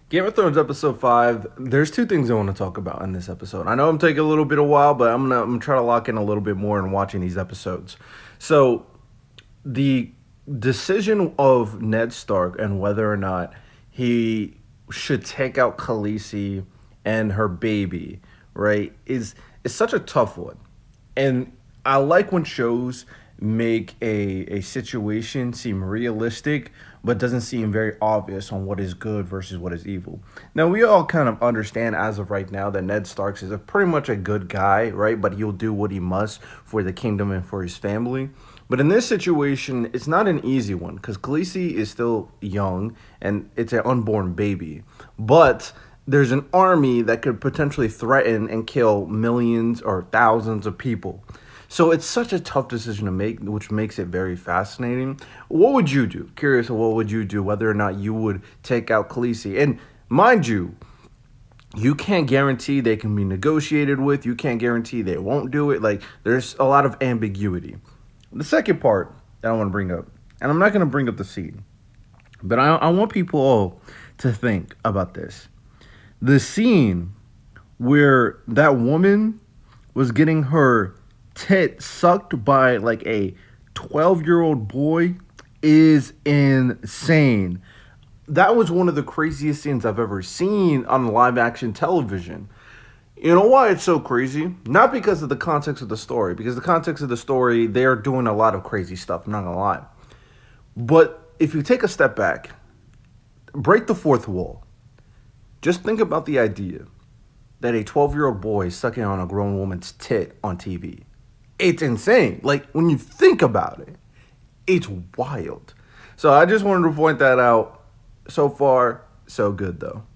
Game of Thrones episode 5. There's two things I want to talk about in this episode. I know I'm taking a little bit of while, but I'm gonna try to lock in a little bit more in watching these episodes. So the decision of Ned Stark and whether or not he should take out Khaleesi and her baby, right, is such a tough one. And I like when shows make a situation seem realistic but doesn't seem very obvious on what is good versus what is evil. Now we all kind of understand as of right now that Ned Starks is a pretty much a good guy, right? But he'll do what he must for the kingdom and for his family. But in this situation, it's not an easy one because Khaleesi is still young and it's an unborn baby. But there's an army that could potentially threaten and kill millions or thousands of people. So it's such a tough decision to make, which makes it very fascinating. What would you do? Curious, what would you do? Whether or not you would take out Khaleesi, and mind you, you can't guarantee they can be negotiated with. You can't guarantee they won't do it. Like there's a lot of ambiguity. The second part that I want to bring up, and I'm not going to bring up the scene, but I want people all to think about this. The scene where that woman was getting her tit sucked by like a 12-year-old boy is insane. That was one of the craziest scenes I've ever seen on live action television. You know why it's so crazy? Not because of the context of the story, because the context of the story, they're doing a lot of crazy stuff, I'm not gonna lie. But if you take a step back, break the fourth wall, just think about the idea that a 12-year-old boy is sucking on a grown woman's tit on TV. It's insane. Like, when you think about it, it's wild. So I just wanted to point that out. So far, so good, though.